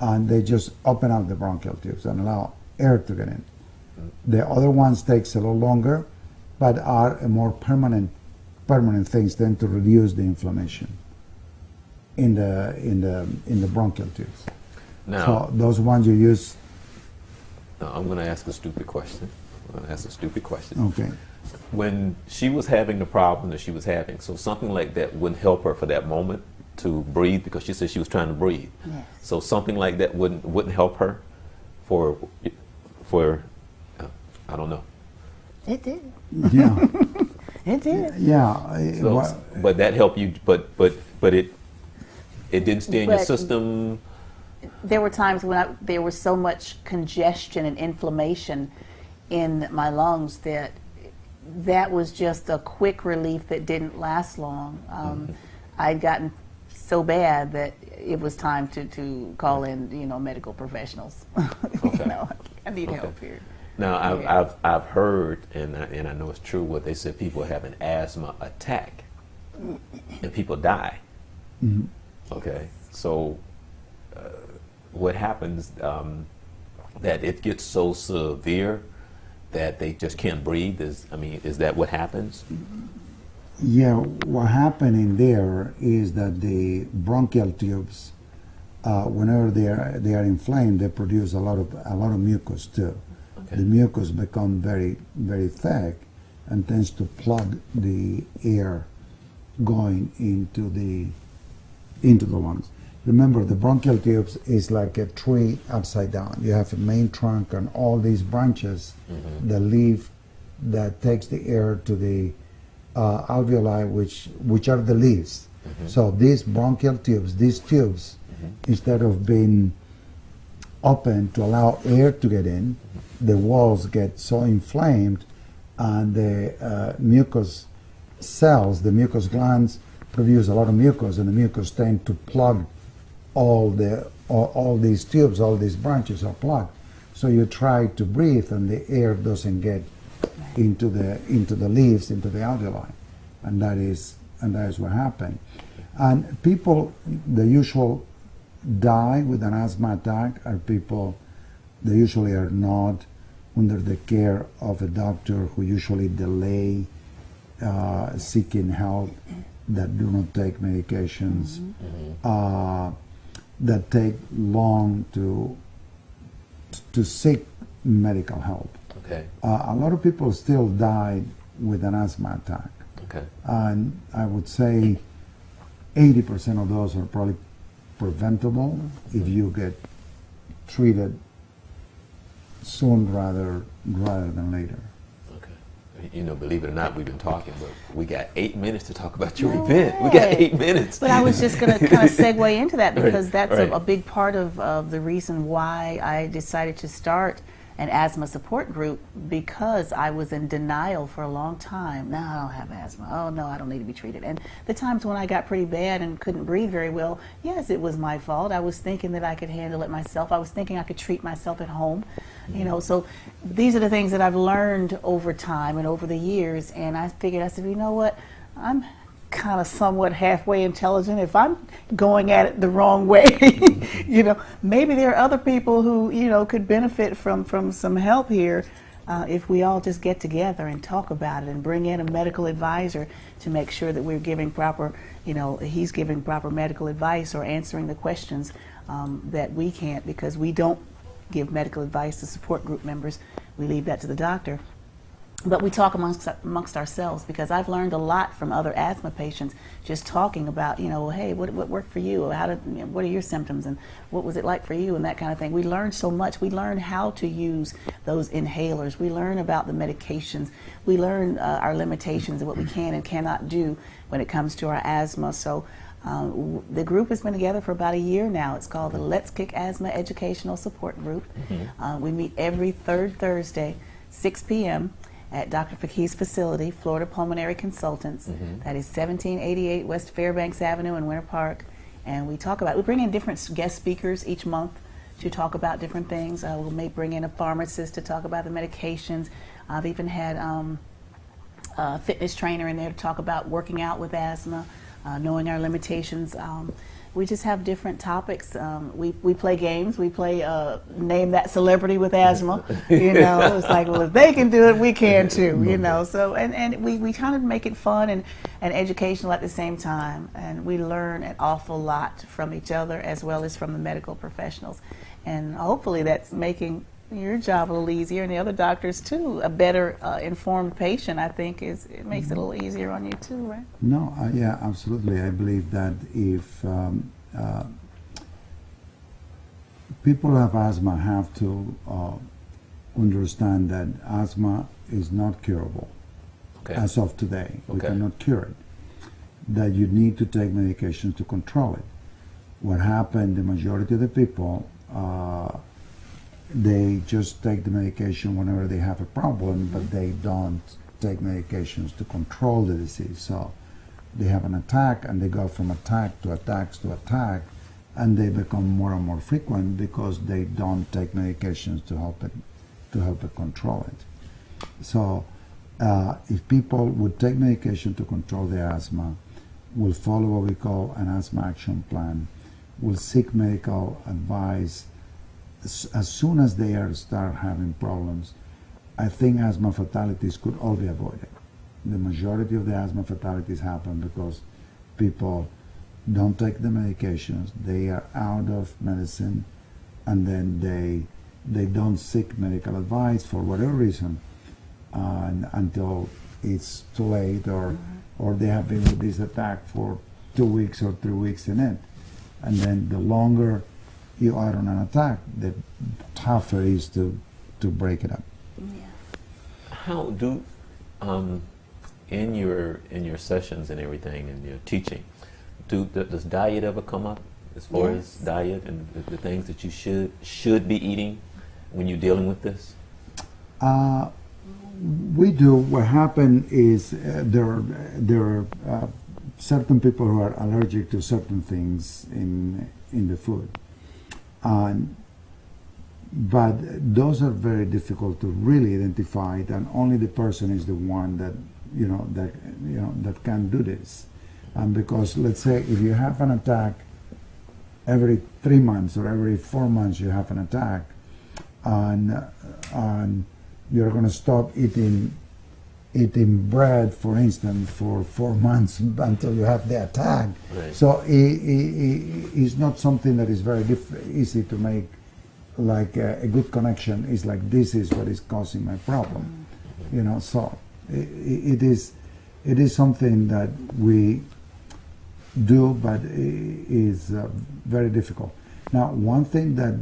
and they just open up the bronchial tubes and allow air to get in. The other ones takes a little longer, but are a more permanent things, tend to reduce the inflammation in the bronchial tubes. Now, So those ones you use. now I'm going to ask a stupid question. Okay. When she was having the problem that she was having, so something like that wouldn't help her for that moment to breathe, because she said she was trying to breathe. Yes. So something like that wouldn't help her for I don't know. It did. Yeah. It did. Yeah. So, but that helped you, but it didn't stay in your But- system. There were times when there was so much congestion and inflammation in my lungs that was just a quick relief that didn't last long. I'd gotten so bad that it was time to call in, medical professionals. Okay. I need help here. Now Yeah. I've heard, and I know it's true, what they said, people have an asthma attack and people die. Okay. So what happens that it gets so severe that they just can't breathe? Is that what happens? Yeah, what happened in there is that the bronchial tubes, whenever they are inflamed, they produce a lot of mucus too. Okay. The mucus become very thick and tends to plug the air going into the lungs. Remember, the bronchial tubes is like a tree upside down. You have a main trunk and all these branches that leave, that takes the air to the alveoli, which are the leaves. So these bronchial tubes, instead of being open to allow air to get in, the walls get so inflamed, and the mucus cells, the mucus glands, produce a lot of mucus, and the mucus tend to plug all these tubes, all these branches are plugged. So you try to breathe, and the air doesn't get into the leaves, into the alveoli, and that is what happened. And people, the usual die with an asthma attack are people that usually are not under the care of a doctor, who usually delay seeking help, that do not take medications, that take long to seek medical help. Okay. A lot of people still died with an asthma attack. Okay. And I would say 80% of those are probably preventable if you get treated soon rather than later. Okay. Believe it or not, we've been talking, but we got 8 minutes to talk about your No event. way. We got 8 minutes. But I was just going to kind of segue into that, because that's right. a big part of the reason why I decided to start an asthma support group, because I was in denial for a long time. No, I don't have asthma. Oh no, I don't need to be treated. And the times when I got pretty bad and couldn't breathe very well, yes, it was my fault. I was thinking that I could handle it myself. I was thinking I could treat myself at home. So these are the things that I've learned over time and over the years, and I figured, I said, you know what, I'm kind of somewhat halfway intelligent. If I'm going at it the wrong way, maybe there are other people who, could benefit from some help here, if we all just get together and talk about it and bring in a medical advisor to make sure that we're giving proper, he's giving proper medical advice or answering the questions that we can't, because we don't give medical advice to support group members. We leave that to the doctor. But we talk amongst ourselves, because I've learned a lot from other asthma patients, just talking about, hey, what worked for you? What are your symptoms, and what was it like for you, and that kind of thing. We learn so much. We learn how to use those inhalers. We learn about the medications. We learn our limitations and what we can and cannot do when it comes to our asthma. So the group has been together for about a year now. It's called the Let's Kick Asthma Educational Support Group. We meet every third Thursday, 6 p.m. at Dr. Fakih's facility, Florida Pulmonary Consultants. That is 1788 West Fairbanks Avenue in Winter Park. And we bring in different guest speakers each month to talk about different things. We'll bring in a pharmacist to talk about the medications. I've even had a fitness trainer in there to talk about working out with asthma, knowing our limitations. We just have different topics. We play games. We play Name That Celebrity with Asthma. It's like, well, if they can do it, we can too. So and we kind of make it fun and educational at the same time. And we learn an awful lot from each other, as well as from the medical professionals. And hopefully that's making your job a little easier, and the other doctors too. A better informed patient, I think, it makes it a little easier on you too, right? No, yeah, absolutely. I believe that if people who have asthma have to understand that asthma is not curable. Okay. As of today. We Okay. cannot cure it. That you need to take medications to control it. What happened, the majority of the people, they just take the medication whenever they have a problem, but they don't take medications to control the disease. So they have an attack, and they go from attack to attacks to attack, and they become more and more frequent because they don't take medications to help it control it. So if people would take medication to control the asthma, will follow what we call an asthma action plan, will seek medical advice as soon as they start having problems. I think asthma fatalities could all be avoided. The majority of the asthma fatalities happen because people don't take the medications, they are out of medicine, and then they don't seek medical advice for whatever reason until it's too late, or they have been with this attack for 2 weeks or 3 weeks in it. And then the longer you are on an attack, the tougher it is to break it up. Yeah. How do in your sessions and everything and your teaching, does diet ever come up as far as diet and the things that you should be eating when you're dealing with this? We do. What happened is there are certain people who are allergic to certain things in the food, but those are very difficult to really identify. And only the person is the one that that can do this. Because let's say if you have an attack every 3 months or every 4 months, you have an attack, and you're going to stop eating bread, for instance, for 4 months until you have the attack. Right. So it's not something that is very easy to make like a good connection. It's like, this is what is causing my problem, So it is something that we do, but it is very difficult. Now, one thing that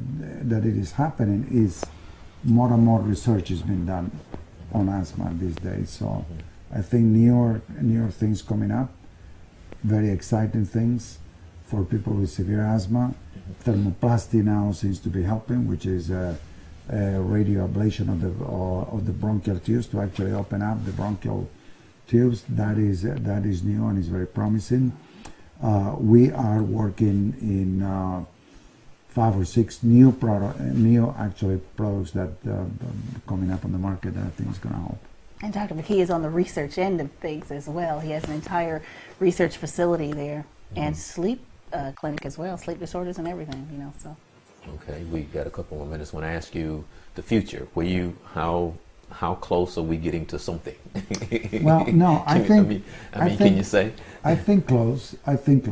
it is happening is more and more research is being done on asthma these days. So I think newer things coming up, very exciting things for people with severe asthma. Thermoplasty now seems to be helping, which is a radio ablation of the bronchial tubes to actually open up the bronchial tubes. That is new and is very promising. We are working in 5 or 6 new products that coming up on the market that I think is going to help. And Dr. McKee is on the research end of things as well. He has an entire research facility there and sleep clinic as well, sleep disorders and everything, so. Okay, we got a couple more minutes. I want to ask you the future. How close are we getting to something? Well, no, I think can you say? I think close. I think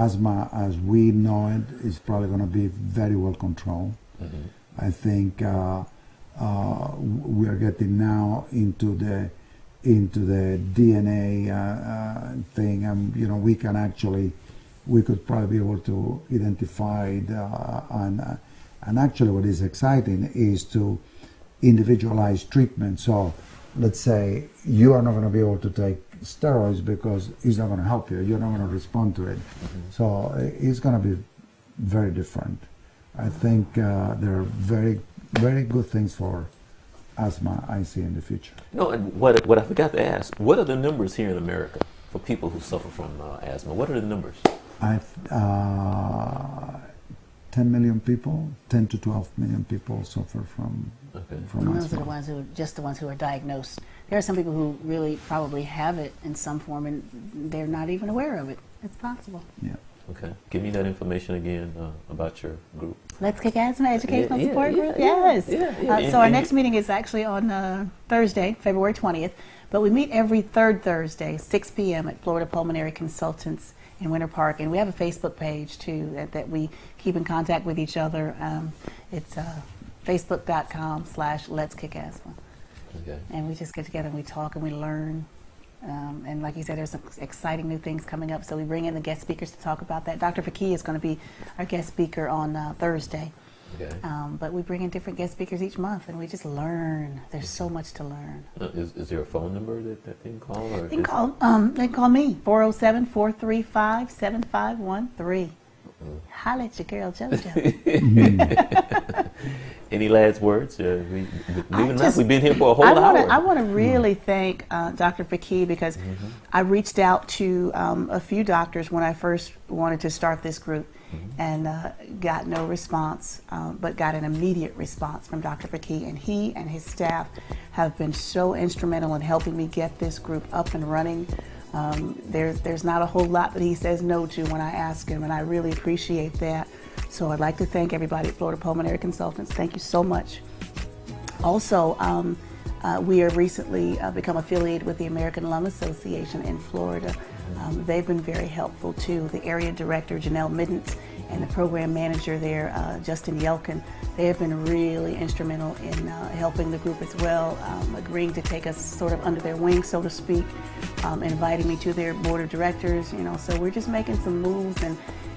asthma as we know it is probably going to be very well controlled. I think we are getting now into the DNA thing, and we could probably be able to identify and actually what is exciting is to individualize treatment. So let's say you are not going to be able to take steroids because it's not going to help you. You're not going to respond to it. So it's going to be very different. I think there are very, very good things for asthma I see in the future. No, and what I forgot to ask, what are the numbers here in America for people who suffer from asthma? What are the numbers? 10 million people, 10 to 12 million people suffer from asthma. Those are the ones who are diagnosed. There are some people who really probably have it in some form and they're not even aware of it. It's possible. Yeah. Okay. Give me that information again about your group. Let's Kick Asthma Educational Support Group. Yeah, Yes. yeah. So our next meeting is actually on Thursday, February 20th. But we meet every third Thursday, 6 p.m. at Florida Pulmonary Consultants in Winter Park, and we have a Facebook page too that we keep in contact with each other. It's facebook.com/letskickasthma. Okay. And we just get together and we talk and we learn. And like you said, there's some exciting new things coming up, so we bring in the guest speakers to talk about that. Dr. Faki is going to be our guest speaker on Thursday. Okay. But we bring in different guest speakers each month, and we just learn. There's so much to learn. Is there a phone number that they can call? Or They can call me, 407-435-7513. Holla at your girl, JoJo. Any last words? We've been here for a whole hour. I want to really thank Dr. Faki because I reached out to a few doctors when I first wanted to start this group. and got no response, but got an immediate response from Dr. Faki, and he and his staff have been so instrumental in helping me get this group up and running. There's not a whole lot that he says no to when I ask him, and I really appreciate that. So I'd like to thank everybody at Florida Pulmonary Consultants. Thank you so much. Also, we have recently become affiliated with the American Lung Association in Florida. They've been very helpful too. The area director, Janelle Middens, and the program manager there, Justin Yelkin, they have been really instrumental in helping the group as well, agreeing to take us sort of under their wing, so to speak, inviting me to their board of directors, you know, so we're just making some moves,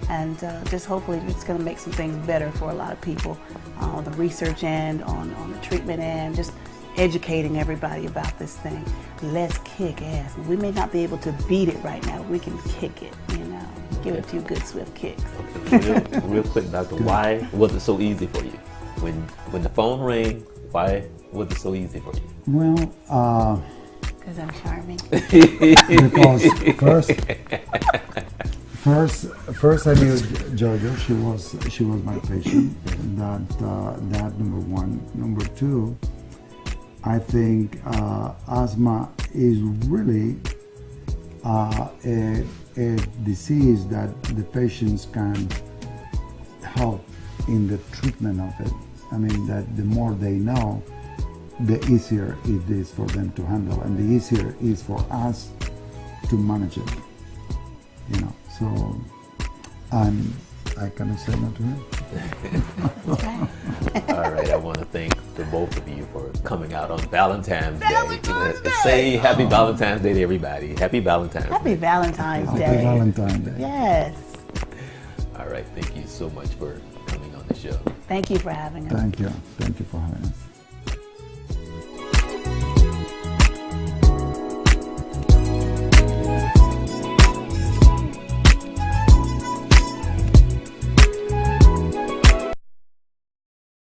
and just hopefully it's going to make some things better for a lot of people on the research end, on the treatment end, just educating everybody about this thing. Let's kick ass. We may not be able to beat it right now, but we can kick it, you know, give it a few good swift kicks. Real quick, Doctor, why was it so easy for you? When the phone rang, why was it so easy for you? Well, Because I'm charming. because first I knew Jojo. She was my patient. That number one. Number two, I think asthma is really a disease that the patients can help in the treatment of it. I mean, that the more they know, the easier it is for them to handle, and the easier it is for us to manage it. You know, so I cannot say no to him. All right, I want to thank the both of you for coming out on Valentine's Day. Say Happy Valentine's Day to everybody. Happy Valentine's Happy Day. Valentine's Day. Happy Valentine's Day. Yes. All right, thank you so much for coming on the show. Thank you for having us. Thank you for having us.